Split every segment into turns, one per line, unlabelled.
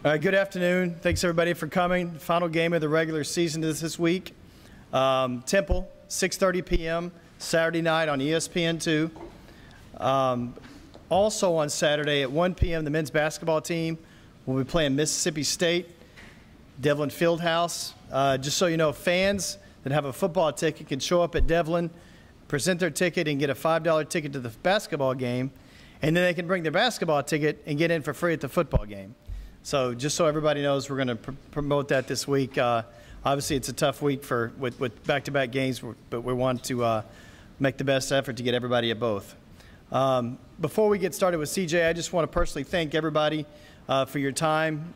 Good afternoon. Thanks, everybody, for coming. Final game of the regular season is this week. Temple, 6:30 p.m., Saturday night on ESPN2. Also on Saturday at 1 p.m., the men's basketball team will be playing Mississippi State, Devlin Fieldhouse. Just so you know, fans that have a football ticket can show up at Devlin, present their ticket, and get a $5 ticket to the basketball game, and then they can bring their basketball ticket and get in for free at the football game. So just so everybody knows, we're going to promote that this week. Obviously, it's a tough week with back-to-back games, but we want to make the best effort to get everybody at both. Before we get started with CJ, I just want to personally thank everybody for your time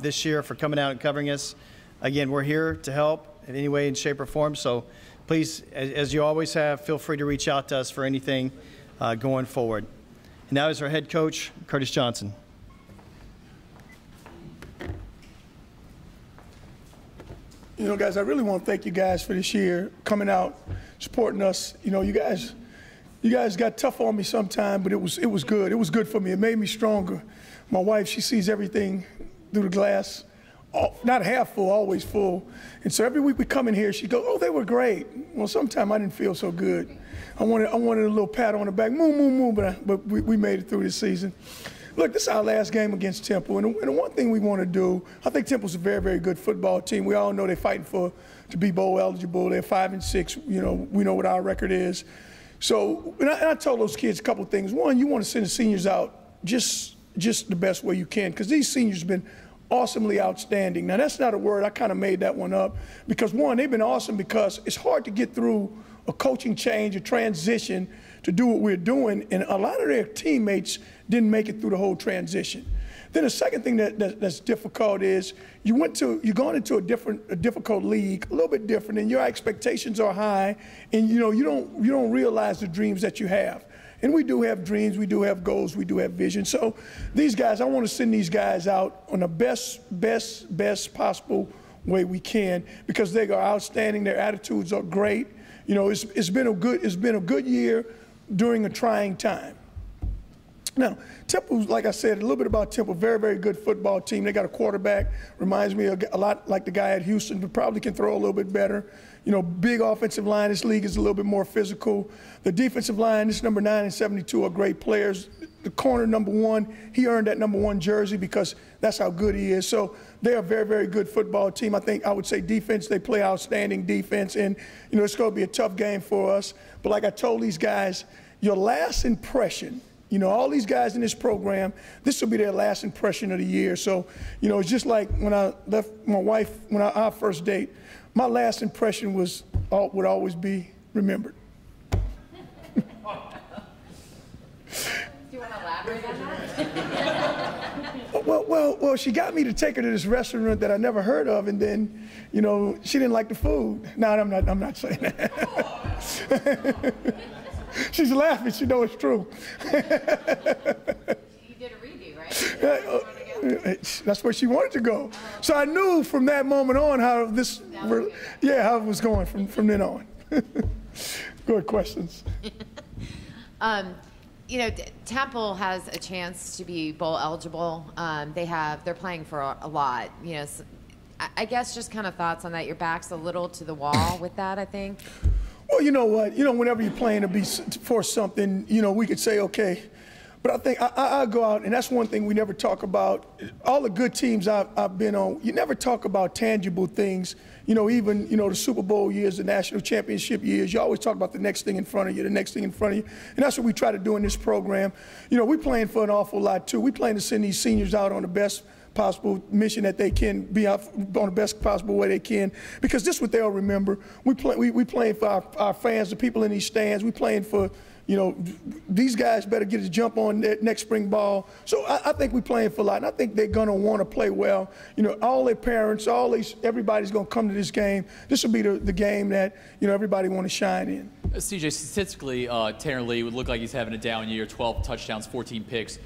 this year, for coming out and covering us. Again, we're here to help in any way, in shape, or form. So please, as you always have, feel free to reach out to us for anything going forward. And now is our head coach, Curtis Johnson.
You know, guys, I really want to thank you guys for this year, coming out, supporting us. You know, you guys got tough on me sometime, but it was good. It was good for me. It made me stronger. My wife, she sees everything through the glass, not half full, always full. And so every week we come in here, she goes, "Oh, they were great." Well, sometimes I didn't feel so good. I wanted a little pat on the back, moo, but we made it through this season. Look, this is our last game against Temple, and the one thing we want to do, I think Temple's a very, very good football team. We all know they're fighting to be bowl eligible. They're 5-6. You know, we know what our record is. So, and I told those kids a couple of things. One, you want to send the seniors out just the best way you can, because these seniors have been awesomely outstanding. Now, that's not a word. I kind of made that one up because, one, they've been awesome because it's hard to get through a coaching change, a transition to do what we're doing, and a lot of their teammates didn't make it through the whole transition. Then the second thing that's difficult is you're going into a difficult league, a little bit different, and your expectations are high, and you don't realize the dreams that you have. And we do have dreams, we do have goals, we do have vision. So these guys, I want to send these guys out on the best possible way we can, because they are outstanding. Their attitudes are great. You know, it's been a good year during a trying time. Now, Temple, like I said, a little bit about Temple, very, very good football team. They got a quarterback, reminds me a lot like the guy at Houston, but probably can throw a little bit better. You know, big offensive line. This league is a little bit more physical. The defensive line, this number 9 and 72 are great players. The corner, number 1, he earned that number 1 jersey because that's how good he is. So they're a very, very good football team. I would say defense, they play outstanding defense. And, you know, it's going to be a tough game for us. But like I told these guys, your last impression, you know, all these guys in this program, this will be their last impression of the year. So, you know, it's just like when I left my wife, our first date, my last impression would always be remembered.
Do you want to elaborate on that?
Well, she got me to take her to this restaurant that I never heard of, and then, you know, she didn't like the food. No, I'm not saying that. She's laughing. She knows it's true.
You did a redo, right?
That's where she wanted to go. So I knew from that moment on how it was going from then on. Good questions.
You know, Temple has a chance to be bowl eligible. They're playing for a lot. You know, I guess just kind of thoughts on that. Your back's a little to the wall with that, I think.
Well, you know what? You know, whenever you're playing to be for something, you know, we could say, okay. But I think I go out, and that's one thing we never talk about. All the good teams I've been on, you never talk about tangible things. You know, even, you know, the Super Bowl years, the national championship years, you always talk about the next thing in front of you, the next thing in front of you. And that's what we try to do in this program. You know, we're playing for an awful lot, too. We're playing to send these seniors out on the best possible mission that they can be out on the best possible way they can, because this is what they'll remember. We playing for our fans, the people in these stands. We playing for, you know, these guys better get a jump on that next spring ball. So I think we're playing for a lot, and I think they're going to want to play well. You know, all their parents, everybody's going to come to this game. This will be the game that, you know, everybody want to shine in.
CJ, statistically, Tanner Lee would look like he's having a down year, 12 touchdowns, 14 picks.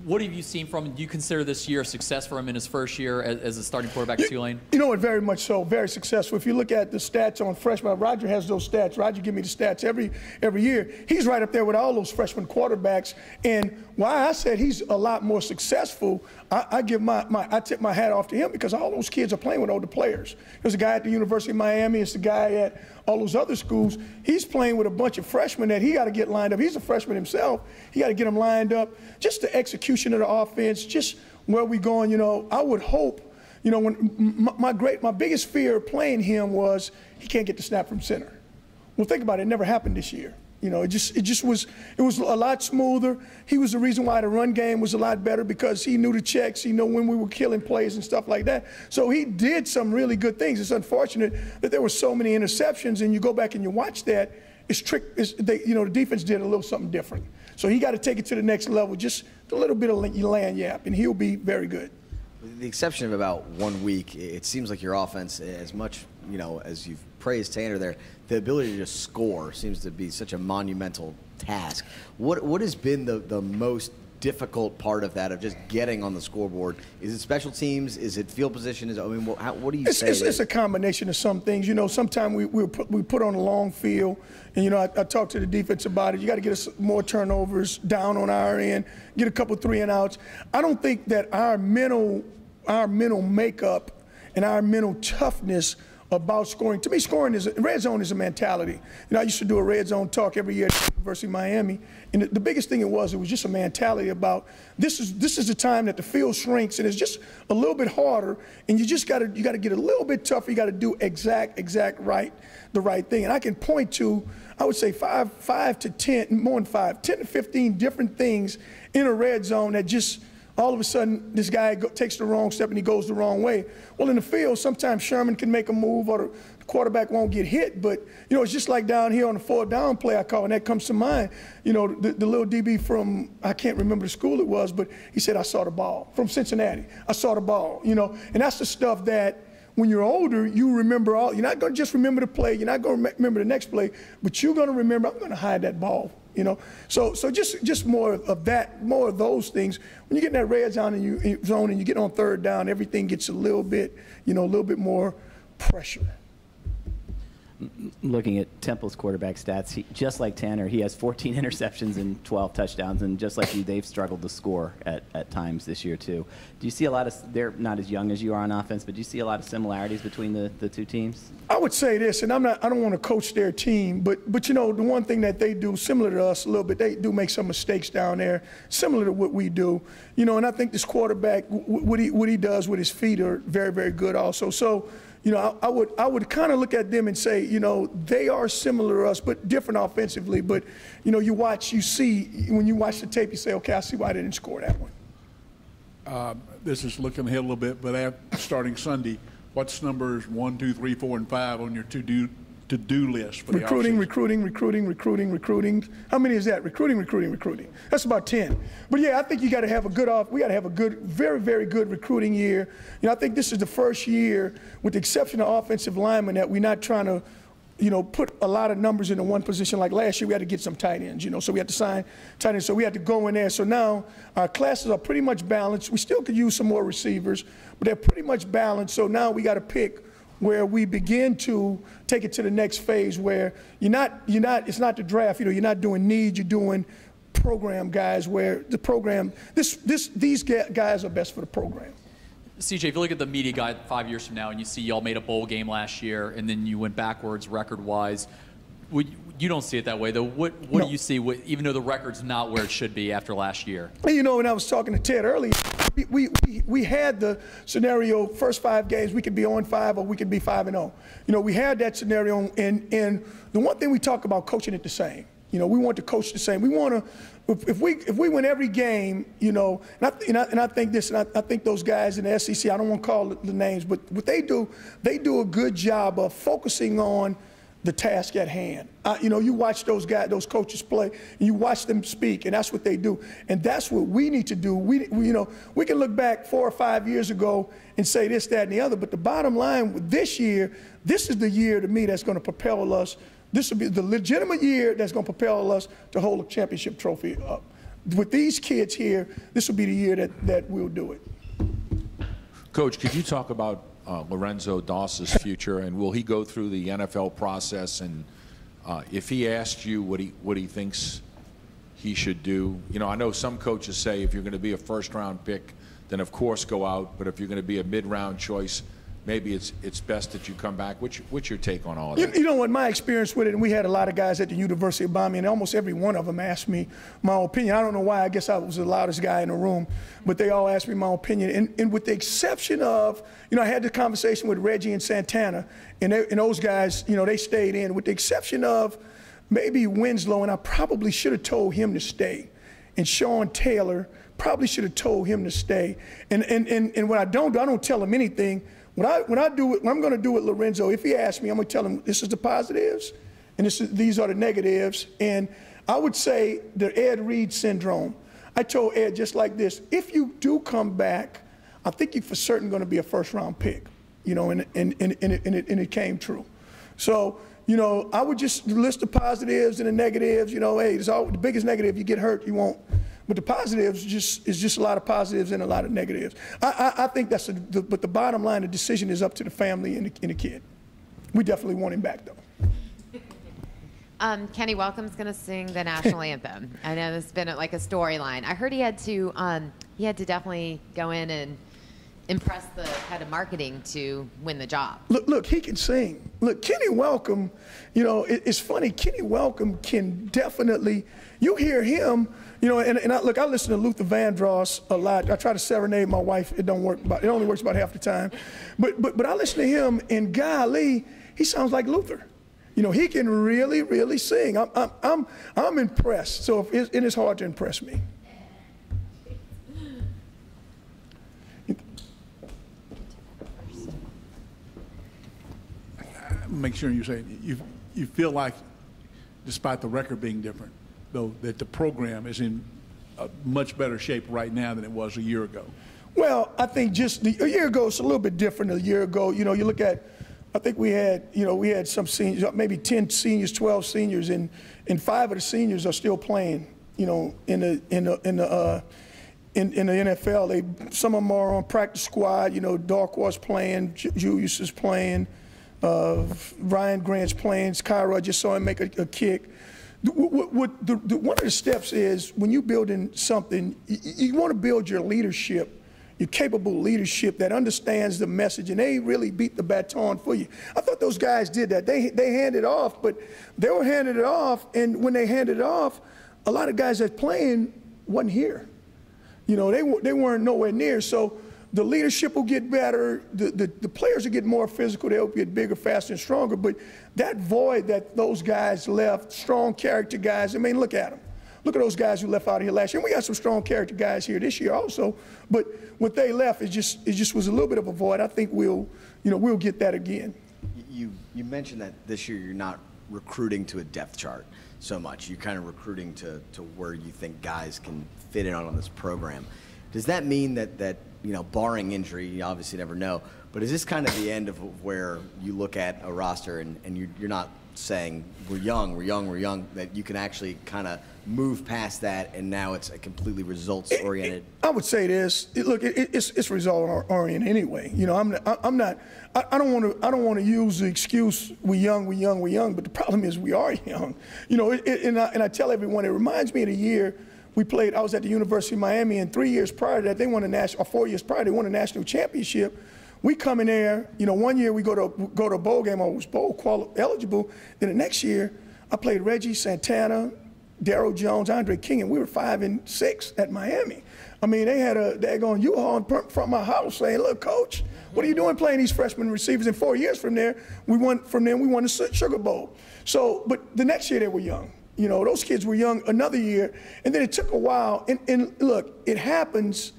What have you seen from him? Do you consider this year a success for him in his first year as a starting quarterback at Tulane?
You know what, very much so, very successful. If you look at the stats on freshman, Roger has those stats. Roger give me the stats every year. He's right right up there with all those freshman quarterbacks. And why I said he's a lot more successful, I tip my hat off to him because all those kids are playing with older players. There's a guy at the University of Miami. It's the guy at all those other schools. He's playing with a bunch of freshmen that he got to get lined up. He's a freshman himself. He got to get them lined up. Just the execution of the offense, just where we going. You know, I would hope. You know, when my biggest fear of playing him was he can't get the snap from center. Well, think about it. It never happened this year. You know, it was a lot smoother. He was the reason why the run game was a lot better because he knew the checks. He knew when we were killing plays and stuff like that. So he did some really good things. It's unfortunate that there were so many interceptions, and you go back and you watch that. The defense did a little something different. So he got to take it to the next level, just a little bit of land yap, and he'll be very good.
With the exception of about 1 week, it seems like your offense, as much as you've praised Tanner there, the ability to just score seems to be such a monumental task. What has been the most difficult part of that, of just getting on the scoreboard? Is it special teams? Is it field position? What do you say?
It's a combination of some things. You know, sometimes we put on a long field, and I talked to the defense about it. You got to get us more turnovers down on our end, get a couple 3-and-outs. I don't think that our mental makeup and our mental toughness about scoring. To me, red zone is a mentality. I used to do a red zone talk every year at the University of Miami, and the biggest thing it was just a mentality about this is the time that the field shrinks and it's just a little bit harder, and you got to get a little bit tougher. You got to do the right thing. And I can point to, I would say 5 to 10, more than 5, 10 to 15 different things in a red zone that just all of a sudden this guy takes the wrong step and he goes the wrong way. Well, in the field, sometimes Sherman can make a move or the quarterback won't get hit, but it's just like down here on the 4th down play I call, and that comes to mind. The little DB from, I can't remember the school it was, but he said, I saw the ball, from Cincinnati. I saw the ball, and that's the stuff that when you're older, you remember all. You're not going to just remember the play, you're not going to remember the next play, but you're going to remember, I'm going to hide that ball. So just more of that, more of those things. When you get in that red zone and you get on 3rd down, everything gets a little bit more pressure.
Looking at Temple's quarterback stats, just like Tanner, he has 14 interceptions and 12 touchdowns, and just like you, they've struggled to score at times this year too. Do you see a lot of? They're not as young as you are on offense, but do you see a lot of similarities between the two teams?
I would say this, and I don't want to coach their team, but the one thing that they do similar to us a little bit, they do make some mistakes down there, similar to what we do. And I think this quarterback, what he does with his feet are very, very good also. So. I would kind of look at them and say, they are similar to us, but different offensively. But, when you watch the tape, you say, okay, I see why I didn't score that one.
This is looking ahead a little bit, but starting Sunday, what's numbers 1, 2, 3, 4, and 5 on your to-do list for the offseason? Recruiting. How many is that? Recruiting. That's about 10. But yeah, I think we got to have a good, very, very good recruiting year. I think this is the first year, with the exception of offensive linemen, that we're not trying to, put a lot of numbers into one position. Like last year, we had to get some tight ends, so we had to sign tight ends. So we had to go in there. So now our classes are pretty much balanced. We still could use some more receivers, but they're pretty much balanced. So now we got to pick where we begin to take it to the next phase, where it's not the draft. You're not doing needs, you're doing program guys, where the program, these guys are best for the program.
CJ, if you look at the media guide 5 years from now and you see y'all made a bowl game last year and then you went backwards record-wise, you don't see it that way, though. What do you see, even though the record's not where it should be after last year? When
I was talking to Ted earlier, we had the scenario, first 5 games, we could be 0-5 or we could be 5-0. We had that scenario, and the one thing we talk about, coaching it the same. We want to coach the same. We want to, if we win every game, and I think this, and I think those guys in the SEC, I don't want to call the names, but what they do a good job of focusing on the task at hand. You watch those guys, those coaches play, and you watch them speak, and that's what they do. And that's what we need to do. We can look back 4 or 5 years ago and say this, that, and the other, but the bottom line with this year, this is the year to me that's going to propel us. This will be the legitimate year that's going to propel us to hold a championship trophy up. With these kids here, this will be the year that we'll do it.
Coach, could you talk about Lorenzo Doss's future, and will he go through the NFL process? And if he asked you what he thinks he should do? You know, I know some coaches say if you're going to be a first-round pick, then of course go out. But if you're going to be a mid-round choice, maybe it's best that you come back. What's your take on all of that?
You know what, my experience with it, and we had a lot of guys at the University of Miami, and almost every one of them asked me my opinion. I don't know why. I guess I was the loudest guy in the room, but they all asked me my opinion. And with the exception of, you know, I had the conversation with Reggie and Santana, and those guys, you know, they stayed in. With the exception of maybe Winslow, and I probably should have told him to stay, and Sean Taylor probably should have told him to stay. And when I don't tell him anything. When I'm going to do with Lorenzo, if he asks me, I'm going to tell him this is the positives and these are the negatives. And I would say the Ed Reed syndrome. I told Ed just like this: if you do come back, I think you're for certain going to be a first-round pick. You know, and it came true. So, you know, I would just list the positives and the negatives. You know, hey, the biggest negative: you get hurt, you won't. But the positives is just a lot of positives and a lot of negatives. I think that's but the bottom line, the decision is up to the family and the kid. We definitely want him back, though.
Kenny Welcome's going to sing the national anthem. I know this has been like a storyline. I heard he had to definitely go in and impress the head of marketing to win the job.
Look, he can sing. Look, Kenny Welcome, you know, it's funny. Kenny Welcome can definitely, you hear him, you know, and I listen to Luther Vandross a lot. I try to serenade my wife. It only works about half the time. But I listen to him, and golly, he sounds like Luther. You know, he can really, really sing. I'm impressed. So it is hard to impress me.
Make sure you say you feel like, despite the record being different, though, that the program is in a much better shape right now than it was a year ago. Well,
I think just a year ago it's a little bit different. A year ago, you know, you look at, I think we had some seniors, maybe 10 seniors, 12 seniors, and 5 of the seniors are still playing. You know, in the NFL, some of them are on practice squad. You know, Darkwar's playing, Julius is playing. Ryan Grant's playing. Kyra, I just saw him make a kick. One of the steps is when you're building something, you want to build your leadership, your capable leadership that understands the message, and they really beat the baton for you. I thought those guys did that. They handed off, but they were handing it off, and when they handed it off, a lot of guys that's playing wasn't here. You know, they weren't nowhere near. So the leadership will get better. The players will get more physical. They'll get bigger, faster, and stronger. But that void that those guys left, strong character guys, I mean, look at them. Look at those guys who left out here last year. And we got some strong character guys here this year also. But what they left, it just was a little bit of a void. I think we'll get that again.
You mentioned that this year you're not recruiting to a depth chart so much. You're kind of recruiting to where you think guys can fit in on this program. Does that mean that you know, barring injury, you obviously never know, but is this kind of the end of where you look at a roster and you're not saying we're young, that you can actually kind of move past that and now it's a completely results-oriented?
I would say this. It's result-oriented anyway. You know, I don't want to use the excuse we're young, but the problem is we are young. You know, and I tell everyone, it reminds me of the year we played. I was at the University of Miami, and 3 years prior to that, they won or 4 years prior, they won a national championship. We come in there, you know, one year we go to a bowl game, I was bowl eligible. Then the next year, I played Reggie, Santana, Darryl Jones, Andre King, and we were 5 and 6 at Miami. I mean, they had a daggone U-Haul in front of my house saying, "Look, coach, what are you doing playing these freshman receivers?" And 4 years from there, we won the Sugar Bowl. So, but the next year they were young. You know, those kids were young another year, and then it took a while. And look, it happens,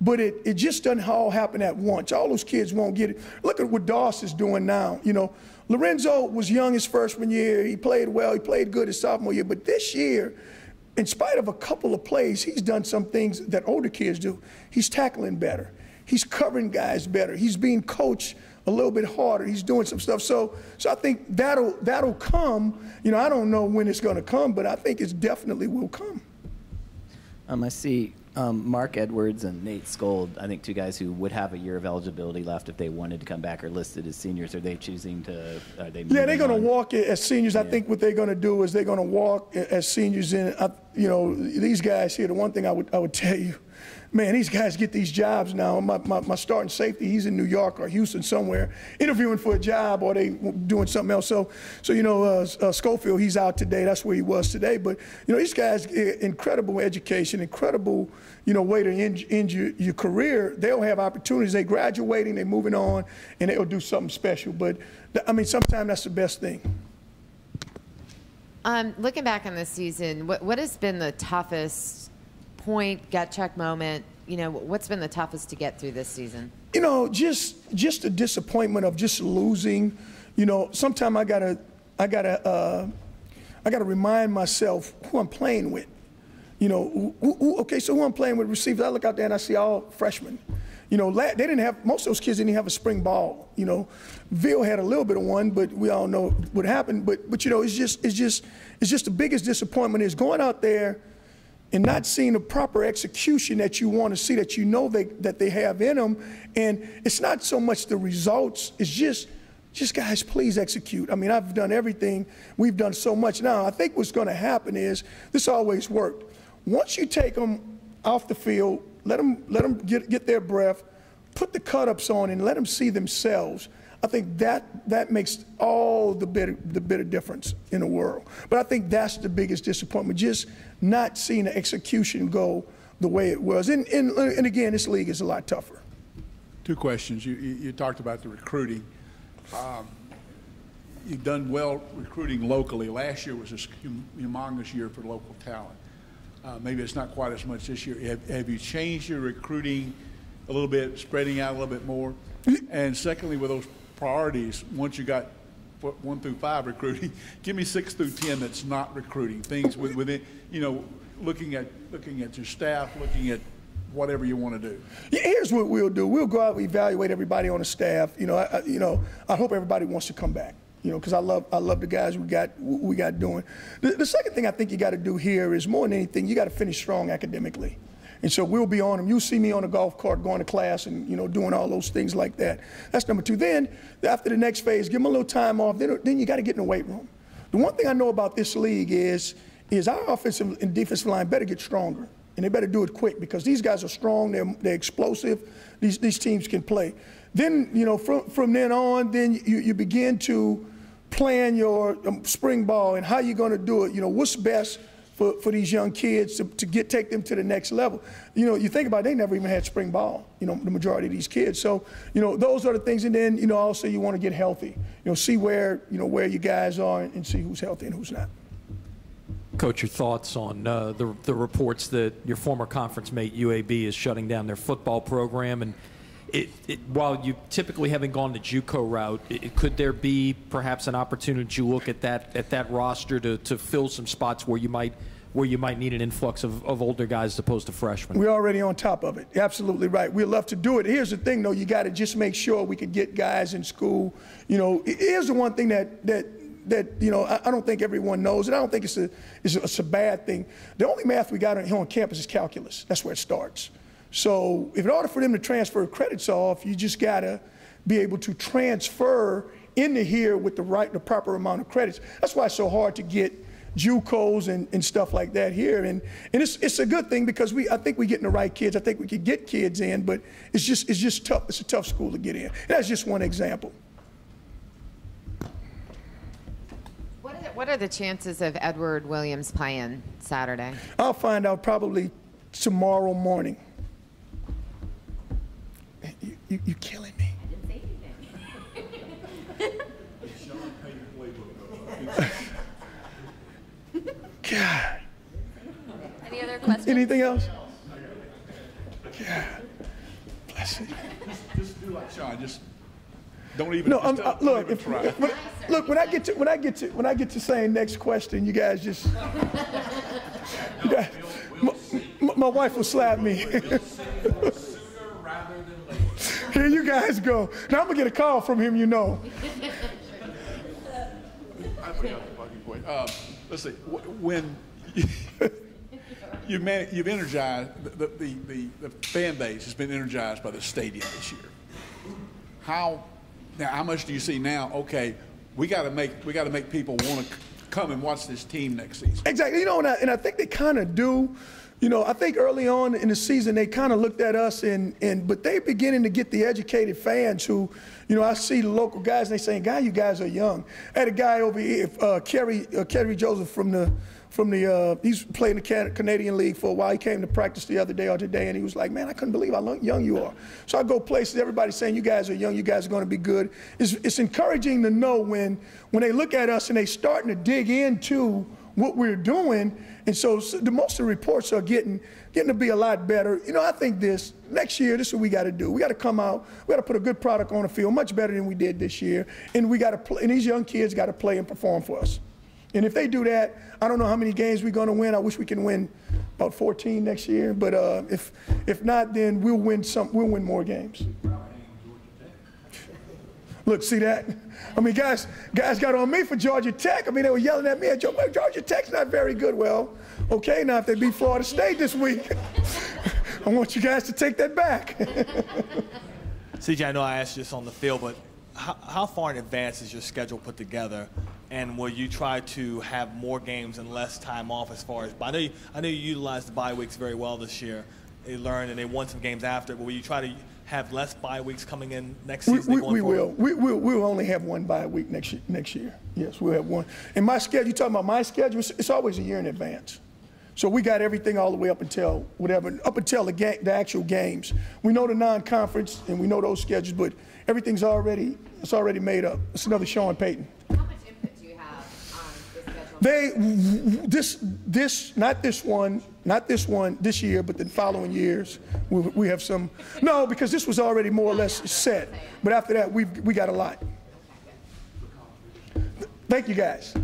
but it just doesn't all happen at once. All those kids won't get it. Look at what Doss is doing now. You know, Lorenzo was young his freshman year. He played well. He played good his sophomore year. But this year, in spite of a couple of plays, he's done some things that older kids do. He's tackling better. He's covering guys better. He's being coached a little bit harder. He's doing some stuff. So I think that'll come. You know, I don't know when it's going to come, but I think it definitely will come.
I see Mark Edwards and Nate Skold, I think two guys who would have a year of eligibility left if they wanted to come back, are listed as seniors. Are they choosing to? Are they?
Yeah, they're going to walk as seniors. Yeah. I think what they're going to do is they're going to walk as seniors. In you know, these guys here. The one thing I would tell you, man, these guys get these jobs now. My starting safety, he's in New York or Houston somewhere, interviewing for a job, or they doing something else. So you know, Schofield, he's out today. That's where he was today. But you know, these guys, incredible education, incredible, you know, way to end your career. They'll have opportunities. They graduating, they moving on, and they'll do something special. But I mean, sometimes that's the best thing.
Looking back on this season, what has been the toughest point, gut check moment? You know, what's been the toughest to get through this season? You know, just the disappointment of just losing. You know, sometimes I gotta remind myself who I'm playing with. You know, okay, so who I'm playing with receivers. I look out there and I see all freshmen. You know, they didn't have, most of those kids didn't have a spring ball. You know, Ville had a little bit of one, but we all know what happened. But you know, it's just the biggest disappointment is going out there and not seeing the proper execution that you want to see, that you know that they have in them. And it's not so much the results, it's just guys, please execute. I mean, I've done everything. We've done so much. Now, I think what's going to happen is, this always worked. Once you take them off the field, let them get their breath, put the cut-ups on, and let them see themselves. I think that makes all the bit of difference in the world. But I think that's the biggest disappointment, just not seeing the execution go the way it was. And again, this league is a lot tougher.
Two questions. You talked about the recruiting. You've done well recruiting locally. Last year was a humongous year for local talent. Maybe it's not quite as much this year. Have you changed your recruiting a little bit, spreading out a little bit more? And secondly, with those priorities, once you got 1 through 5 recruiting, give me 6 through 10 that's not recruiting. Things within, you know, looking at your staff, looking at whatever you want to do.
Yeah, here's what we'll do. We'll go out and evaluate everybody on the staff. You know, I hope everybody wants to come back. You know, because I love the guys we got doing. The second thing I think you got to do here is, more than anything, you got to finish strong academically. And so we'll be on them. You'll see me on the golf cart going to class and, you know, doing all those things like that. That's number 2. Then after the next phase, give them a little time off. Then you got to get in the weight room. The one thing I know about this league is our offensive and defensive line better get stronger, and they better do it quick, because these guys are strong. They're explosive. These teams can play. Then, you know, from then on, then you begin to plan your spring ball and how you're going to do it. You know, what's best for these young kids to take them to the next level. You know, you think about it, they never even had spring ball, you know, the majority of these kids. So, you know, those are the things. And then, you know, also you want to get healthy. You know, see where you guys are and see who's healthy and who's not.
Coach, your thoughts on the reports that your former conference mate UAB is shutting down their football program, and while you typically haven't gone the JUCO route, could there be perhaps an opportunity to look at that roster to fill some spots where you might need an influx of older guys as opposed to freshmen? We're
already on top of it. You're absolutely right. We'd love to do it. Here's the thing, though. You got to just make sure we can get guys in school. You know, here's the one thing that you know, I don't think everyone knows, and I don't think it's a bad thing. The only math we got here on campus is calculus. That's where it starts. So in order for them to transfer credits off, you just got to be able to transfer into here with the proper amount of credits. That's why it's so hard to get JUCOs and stuff like that here. And it's a good thing, because I think we're getting the right kids. I think we could get kids in, but it's just tough. It's a tough school to get in. And that's just one example.
What are the chances of Edward Williams playing Saturday?
I'll find out probably tomorrow morning. You're killing me.
I didn't say anything.
God.
Any other questions?
Anything else? God. Bless you.
Just do like Sean. Just don't even.
No,
don't even try.
Look. When I get to saying next question, you guys just. My wife will slap me. Here you guys go. Now I'm gonna get a call from him, you know.
I forgot the fucking point. Let's see. When you've energized the fan base has been energized by the stadium this year. How much do you see now? Okay, we got to make people want to come and watch this team next season.
Exactly. And I think they kind of do. I think early on in the season they kind of looked at us but they're beginning to get the educated fans who, I see the local guys and they saying, "God, you guys are young." I had a guy over here, Kerry Joseph he's played in the Canadian League for a while. He came to practice the other day or today, and he was like, "Man, I couldn't believe how young you are." So I go places, everybody's saying, "You guys are young, you guys are going to be good." It's encouraging to know when they look at us and they starting to dig into what we're doing. And so the most of the reports are getting to be a lot better. I think next year, this is what we got to do. We got to come out, we got to put a good product on the field, much better than we did this year. And we got to play, and these young kids got to play and perform for us. And if they do that, I don't know how many games we're going to win. I wish we can win about 14 next year. But if not, then we'll win more games. Look, see that? I mean, guys got on me for Georgia Tech. I mean, they were yelling at me at Georgia Tech's not very good. Well, okay, now if they beat Florida State this week, I want you guys to take that back.
CJ, I know I asked you this on the field, but how far in advance is your schedule put together? And will you try to have more games and less time off as far as – I know you utilized the bye weeks very well this year. They learned and they won some games after, but will you try to – have less bye weeks coming in next season?
We will. We'll only have one bye week next year. Yes, we'll have one. And my schedule, you talking about my schedule, it's always a year in advance. So we got everything all the way up until the actual games. We know the non-conference and we know those schedules, but everything's already made up. It's another Sean Payton.
How much input do you have on the schedule? Not this one this year, but the following years we have some. No, because this was already more or less set. But after that, we got a lot. Thank you, guys.